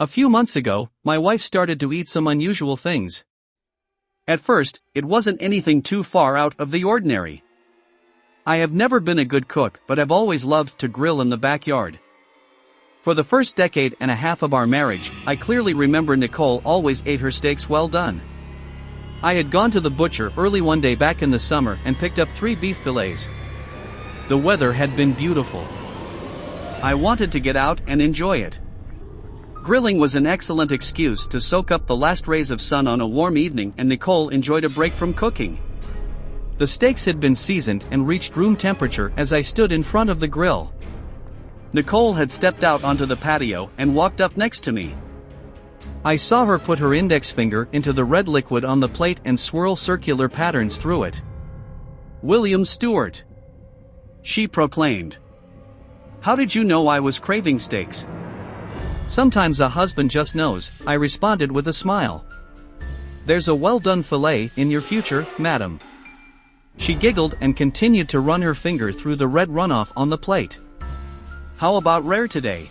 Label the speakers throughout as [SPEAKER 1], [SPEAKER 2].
[SPEAKER 1] A few months ago, my wife started to eat some unusual things. At first, it wasn't anything too far out of the ordinary. I have never been a good cook, but I've always loved to grill in the backyard. For the first decade and a half of our marriage, I clearly remember Nicole always ate her steaks well done. I had gone to the butcher early one day back in the summer and picked up 3 beef fillets. The weather had been beautiful. I wanted to get out and enjoy it. Grilling was an excellent excuse to soak up the last rays of sun on a warm evening, and Nicole enjoyed a break from cooking. The steaks had been seasoned and reached room temperature as I stood in front of the grill. Nicole had stepped out onto the patio and walked up next to me. I saw her put her index finger into the red liquid on the plate and swirl circular patterns through it. "William Stewart," she proclaimed. "How did you know I was craving steaks?" "Sometimes a husband just knows," I responded with a smile. "There's a well-done fillet in your future, madam." She giggled and continued to run her finger through the red runoff on the plate. "How about rare today?"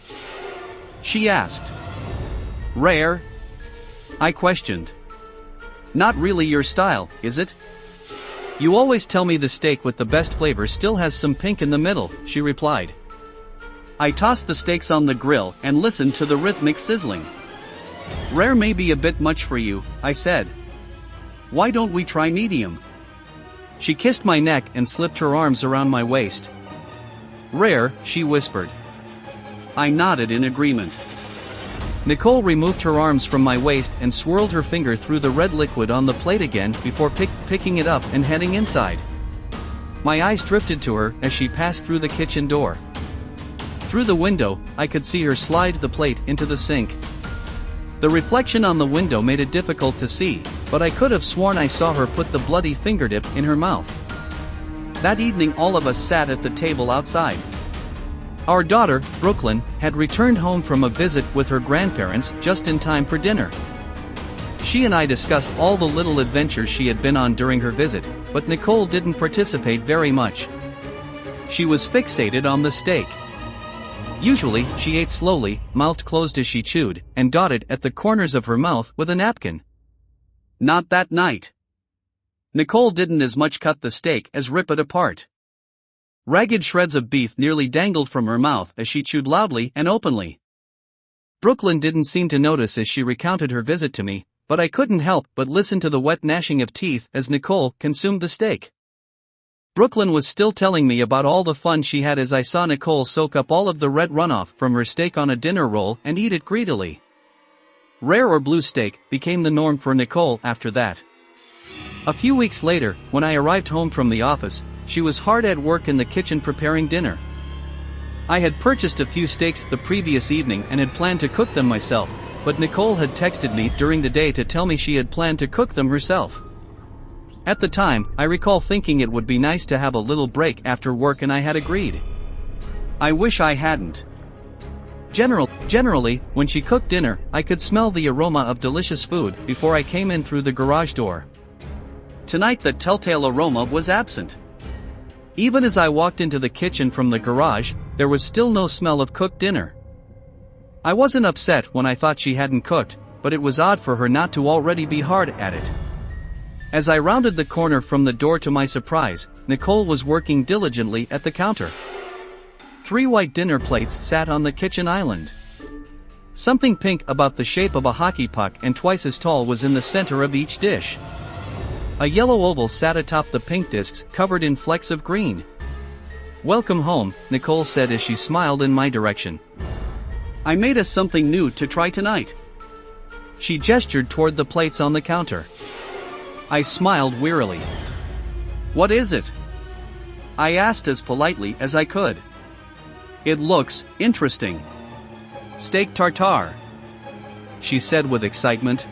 [SPEAKER 1] she asked. "Rare?" I questioned. "Not really your style, is it?" "You always tell me the steak with the best flavor still has some pink in the middle," she replied. I tossed the steaks on the grill and listened to the rhythmic sizzling. "Rare may be a bit much for you," I said. "Why don't we try medium?" She kissed my neck and slipped her arms around my waist. "Rare," she whispered. I nodded in agreement. Nicole removed her arms from my waist and swirled her finger through the red liquid on the plate again before picking it up and heading inside. My eyes drifted to her as she passed through the kitchen door. Through the window, I could see her slide the plate into the sink. The reflection on the window made it difficult to see, but I could have sworn I saw her put the bloody fingertip in her mouth. That evening all of us sat at the table outside. Our daughter, Brooklyn, had returned home from a visit with her grandparents just in time for dinner. She and I discussed all the little adventures she had been on during her visit, but Nicole didn't participate very much. She was fixated on the steak. Usually, she ate slowly, mouth closed as she chewed, and dotted at the corners of her mouth with a napkin. Not that night. Nicole didn't as much cut the steak as rip it apart. Ragged shreds of beef nearly dangled from her mouth as she chewed loudly and openly. Brooklyn didn't seem to notice as she recounted her visit to me, but I couldn't help but listen to the wet gnashing of teeth as Nicole consumed the steak. Brooklyn was still telling me about all the fun she had as I saw Nicole soak up all of the red runoff from her steak on a dinner roll and eat it greedily. Rare or blue steak became the norm for Nicole after that. A few weeks later, when I arrived home from the office, she was hard at work in the kitchen preparing dinner. I had purchased a few steaks the previous evening and had planned to cook them myself, but Nicole had texted me during the day to tell me she had planned to cook them herself. At the time, I recall thinking it would be nice to have a little break after work, and I had agreed. I wish I hadn't. Generally, when she cooked dinner, I could smell the aroma of delicious food before I came in through the garage door. Tonight the telltale aroma was absent. Even as I walked into the kitchen from the garage, there was still no smell of cooked dinner. I wasn't upset when I thought she hadn't cooked, but it was odd for her not to already be hard at it. As I rounded the corner from the door, to my surprise, Nicole was working diligently at the counter. 3 white dinner plates sat on the kitchen island. Something pink about the shape of a hockey puck and twice as tall was in the center of each dish. A yellow oval sat atop the pink discs covered in flecks of green. "Welcome home," Nicole said as she smiled in my direction. "I made us something new to try tonight." She gestured toward the plates on the counter. I smiled wearily. "What is it?" I asked as politely as I could. "It looks interesting." "Steak tartare," she said with excitement.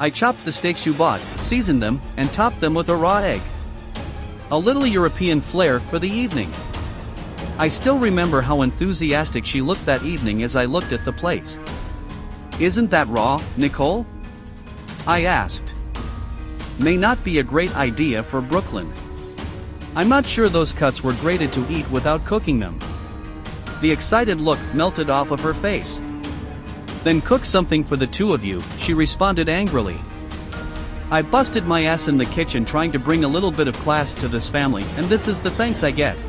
[SPEAKER 1] "I chopped the steaks you bought, seasoned them, and topped them with a raw egg. A little European flair for the evening." I still remember how enthusiastic she looked that evening as I looked at the plates. "Isn't that raw, Nicole?" I asked. May not be a great idea for Brooklyn. I'm not sure those cuts were grated to eat without cooking them. The excited look melted off of her face. Then cook something for the two of you, she responded angrily. I busted my ass in the kitchen trying to bring a little bit of class to this family, and this is the thanks I get.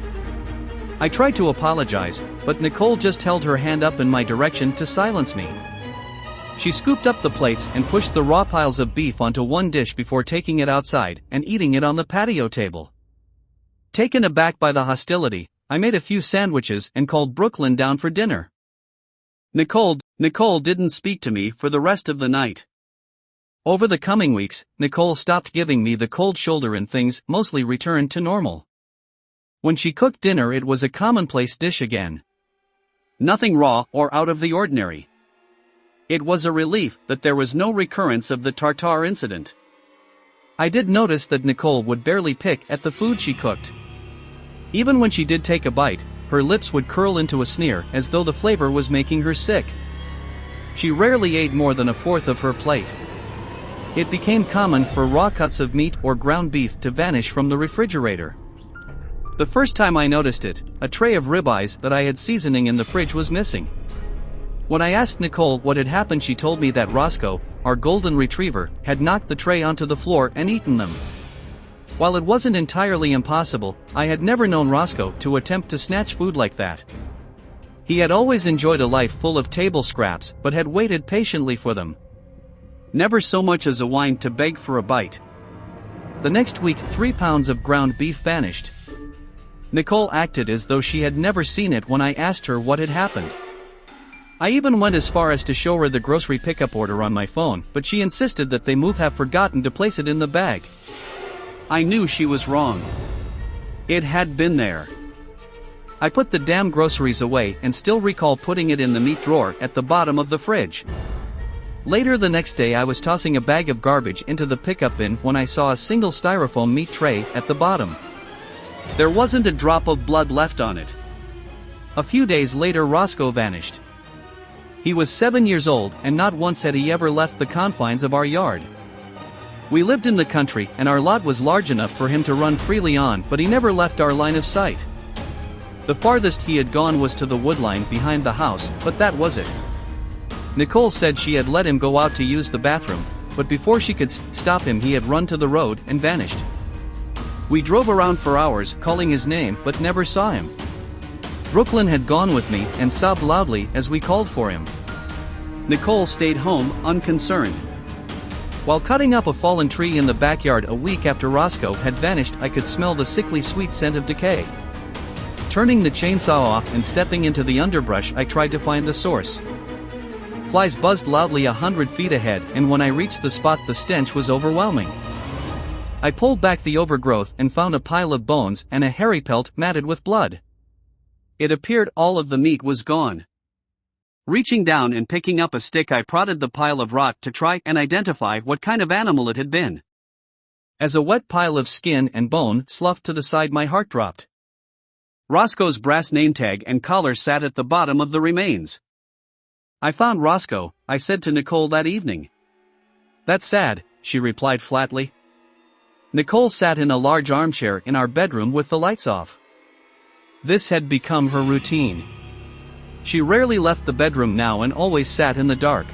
[SPEAKER 1] I tried to apologize, but Nicole just held her hand up in my direction to silence me. She scooped up the plates and pushed the raw piles of beef onto one dish before taking it outside and eating it on the patio table. Taken aback by the hostility, I made a few sandwiches and called Brooklyn down for dinner. Nicole didn't speak to me for the rest of the night. Over the coming weeks, Nicole stopped giving me the cold shoulder and things mostly returned to normal. When she cooked dinner, it was a commonplace dish again. Nothing raw or out of the ordinary. It was a relief that there was no recurrence of the tartare incident. I did notice that Nicole would barely pick at the food she cooked. Even when she did take a bite, her lips would curl into a sneer as though the flavor was making her sick. She rarely ate more than a fourth of her plate. It became common for raw cuts of meat or ground beef to vanish from the refrigerator. The first time I noticed it, a tray of ribeyes that I had seasoning in the fridge was missing. When I asked Nicole what had happened, she told me that Roscoe, our golden retriever, had knocked the tray onto the floor and eaten them. While it wasn't entirely impossible, I had never known Roscoe to attempt to snatch food like that. He had always enjoyed a life full of table scraps but had waited patiently for them. Never so much as a whine to beg for a bite. The next week, 3 pounds of ground beef vanished. Nicole acted as though she had never seen it when I asked her what had happened. I even went as far as to show her the grocery pickup order on my phone, but she insisted that they have forgotten to place it in the bag. I knew she was wrong. It had been there. I put the damn groceries away and still recall putting it in the meat drawer at the bottom of the fridge. Later the next day, I was tossing a bag of garbage into the pickup bin when I saw a single styrofoam meat tray at the bottom. There wasn't a drop of blood left on it. A few days later, Roscoe vanished. He was 7 years old, and not once had he ever left the confines of our yard. We lived in the country, and our lot was large enough for him to run freely on, but he never left our line of sight. The farthest he had gone was to the woodline behind the house, but that was it. Nicole said she had let him go out to use the bathroom, but before she could stop him, he had run to the road and vanished. We drove around for hours, calling his name, but never saw him. Brooklyn had gone with me and sobbed loudly as we called for him. Nicole stayed home, unconcerned. While cutting up a fallen tree in the backyard a week after Roscoe had vanished, I could smell the sickly sweet scent of decay. Turning the chainsaw off and stepping into the underbrush, I tried to find the source. Flies buzzed loudly 100 feet ahead, and when I reached the spot, the stench was overwhelming. I pulled back the overgrowth and found a pile of bones and a hairy pelt matted with blood. It appeared all of the meat was gone. Reaching down and picking up a stick, I prodded the pile of rot to try and identify what kind of animal it had been. As a wet pile of skin and bone sloughed to the side, my heart dropped. Roscoe's brass name tag and collar sat at the bottom of the remains. I found Roscoe, I said to Nicole that evening. That's sad, she replied flatly. Nicole sat in a large armchair in our bedroom with the lights off. This had become her routine. She rarely left the bedroom now and always sat in the dark.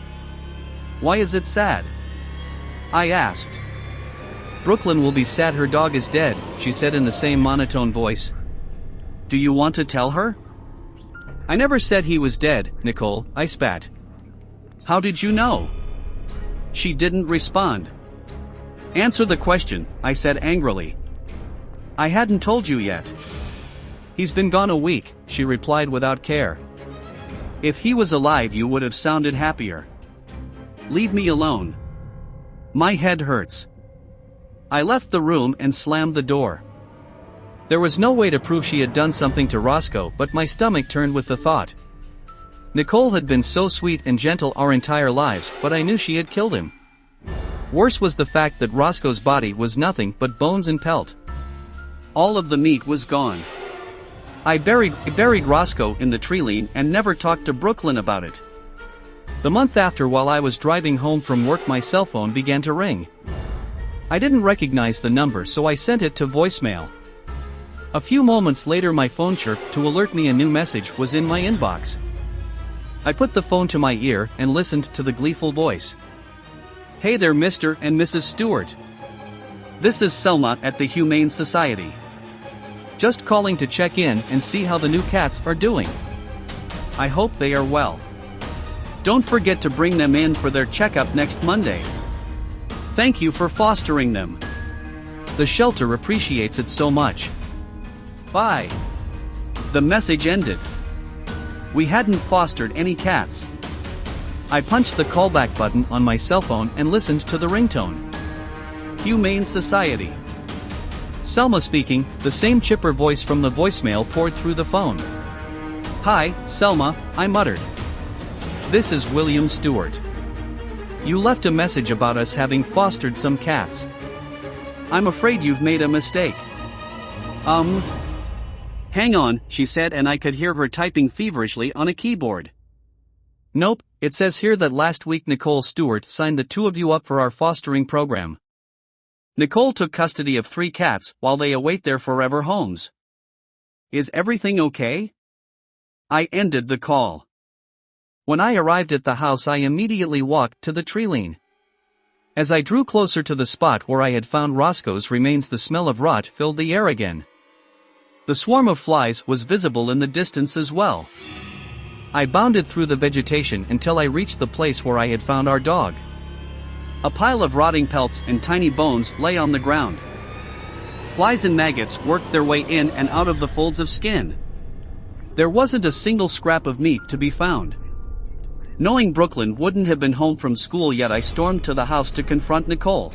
[SPEAKER 1] Why is it sad? I asked. Brooklyn will be sad her dog is dead, she said in the same monotone voice. Do you want to tell her? I never said he was dead, Nicole, I spat. How did you know? She didn't respond. Answer the question, I said angrily. I hadn't told you yet. He's been gone a week, she replied without care. If he was alive, you would have sounded happier. Leave me alone. My head hurts. I left the room and slammed the door. There was no way to prove she had done something to Roscoe, but my stomach turned with the thought. Nicole had been so sweet and gentle our entire lives, but I knew she had killed him. Worse was the fact that Roscoe's body was nothing but bones and pelt. All of the meat was gone. I buried Roscoe in the tree line and never talked to Brooklyn about it. The month after, while I was driving home from work, my cell phone began to ring. I didn't recognize the number, so I sent it to voicemail. A few moments later, my phone chirped to alert me a new message was in my inbox. I put the phone to my ear and listened to the gleeful voice. "Hey there, Mr. and Mrs. Stewart. This is Selma at the Humane Society. Just calling to check in and see how the new cats are doing. I hope they are well. Don't forget to bring them in for their checkup next Monday. Thank you for fostering them. The shelter appreciates it so much. Bye." The message ended. We hadn't fostered any cats. I punched the callback button on my cell phone and listened to the ringtone. Humane Society. Selma speaking, the same chipper voice from the voicemail poured through the phone. "Hi, Selma," I muttered. "This is William Stewart. You left a message about us having fostered some cats. I'm afraid you've made a mistake." Hang on, she said, and I could hear her typing feverishly on a keyboard. "Nope, it says here that last week Nicole Stewart signed the two of you up for our fostering program. Nicole took custody of 3 cats while they await their forever homes. Is everything okay?" I ended the call. When I arrived at the house, I immediately walked to the treeline. As I drew closer to the spot where I had found Roscoe's remains, the smell of rot filled the air again. The swarm of flies was visible in the distance as well. I bounded through the vegetation until I reached the place where I had found our dog. A pile of rotting pelts and tiny bones lay on the ground. Flies and maggots worked their way in and out of the folds of skin. There wasn't a single scrap of meat to be found. Knowing Brooklyn wouldn't have been home from school yet, I stormed to the house to confront Nicole.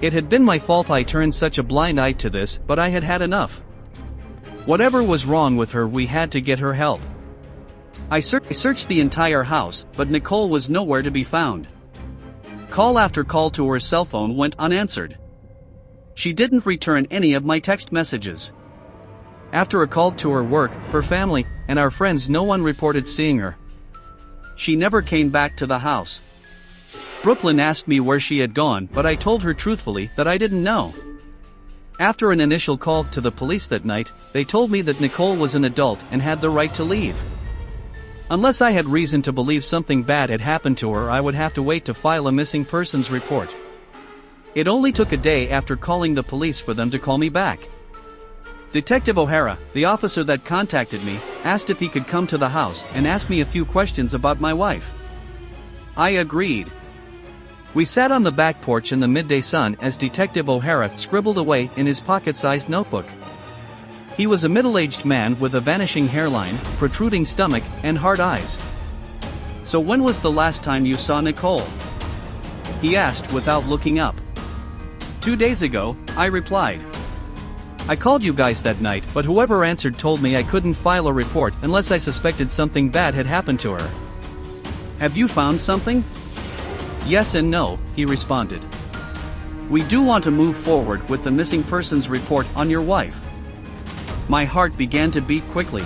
[SPEAKER 1] It had been my fault I turned such a blind eye to this, but I had had enough. Whatever was wrong with her, we had to get her help. I searched the entire house, but Nicole was nowhere to be found. Call after call to her cell phone went unanswered. She didn't return any of my text messages. After a call to her work, her family, and our friends, no one reported seeing her. She never came back to the house. Brooklyn asked me where she had gone, but I told her truthfully that I didn't know. After an initial call to the police that night, they told me that Nicole was an adult and had the right to leave. Unless I had reason to believe something bad had happened to her, I would have to wait to file a missing persons report. It only took a day after calling the police for them to call me back. Detective O'Hara, the officer that contacted me, asked if he could come to the house and ask me a few questions about my wife. I agreed. We sat on the back porch in the midday sun as Detective O'Hara scribbled away in his pocket-sized notebook. He was a middle-aged man with a vanishing hairline, protruding stomach, and hard eyes. "So when was the last time you saw Nicole?" he asked without looking up. "2 days ago," I replied. "I called you guys that night, but whoever answered told me I couldn't file a report unless I suspected something bad had happened to her. Have you found something?" "Yes and no," he responded. "We do want to move forward with the missing persons report on your wife." My heart began to beat quickly.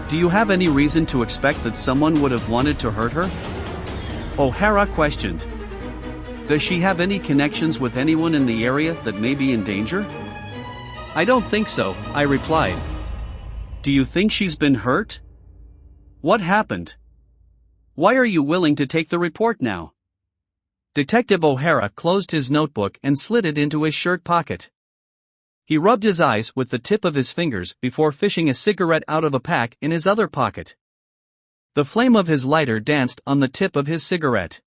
[SPEAKER 1] "Do you have any reason to expect that someone would have wanted to hurt her?" O'Hara questioned. "Does she have any connections with anyone in the area that may be in danger?" "I don't think so," I replied. "Do you think she's been hurt? What happened? Why are you willing to take the report now?" Detective O'Hara closed his notebook and slid it into his shirt pocket. He rubbed his eyes with the tip of his fingers before fishing a cigarette out of a pack in his other pocket. The flame of his lighter danced on the tip of his cigarette.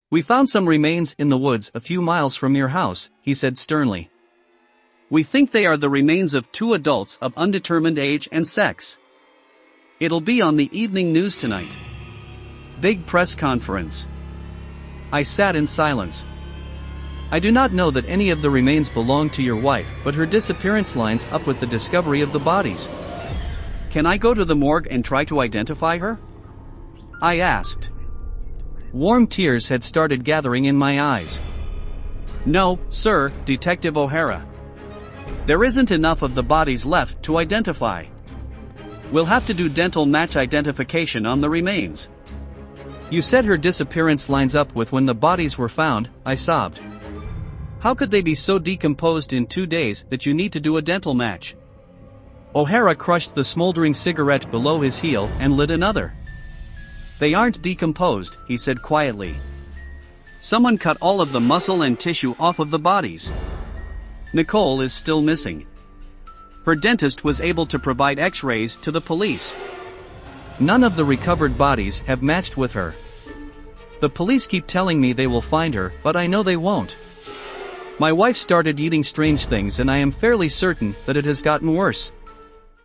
[SPEAKER 1] "We found some remains in the woods a few miles from your house," he said sternly. "We think they are the remains of 2 adults of undetermined age and sex. It'll be on the evening news tonight. Big press conference." I sat in silence. "I do not know that any of the remains belong to your wife, but her disappearance lines up with the discovery of the bodies. Can I go to the morgue and try to identify her?" I asked. Warm tears had started gathering in my eyes. "No, sir, Detective O'Hara. There isn't enough of the bodies left to identify. We'll have to do dental match identification on the remains." "You said her disappearance lines up with when the bodies were found," I sobbed. "How could they be so decomposed in 2 days that you need to do a dental match?" O'Hara crushed the smoldering cigarette below his heel and lit another. They aren't decomposed, he said quietly. Someone cut all of the muscle and tissue off of the bodies. Nicole is still missing. Her dentist was able to provide x-rays to the police. None of the recovered bodies have matched with her. The police keep telling me they will find her, but I know they won't. My wife started eating strange things and I am fairly certain that it has gotten worse.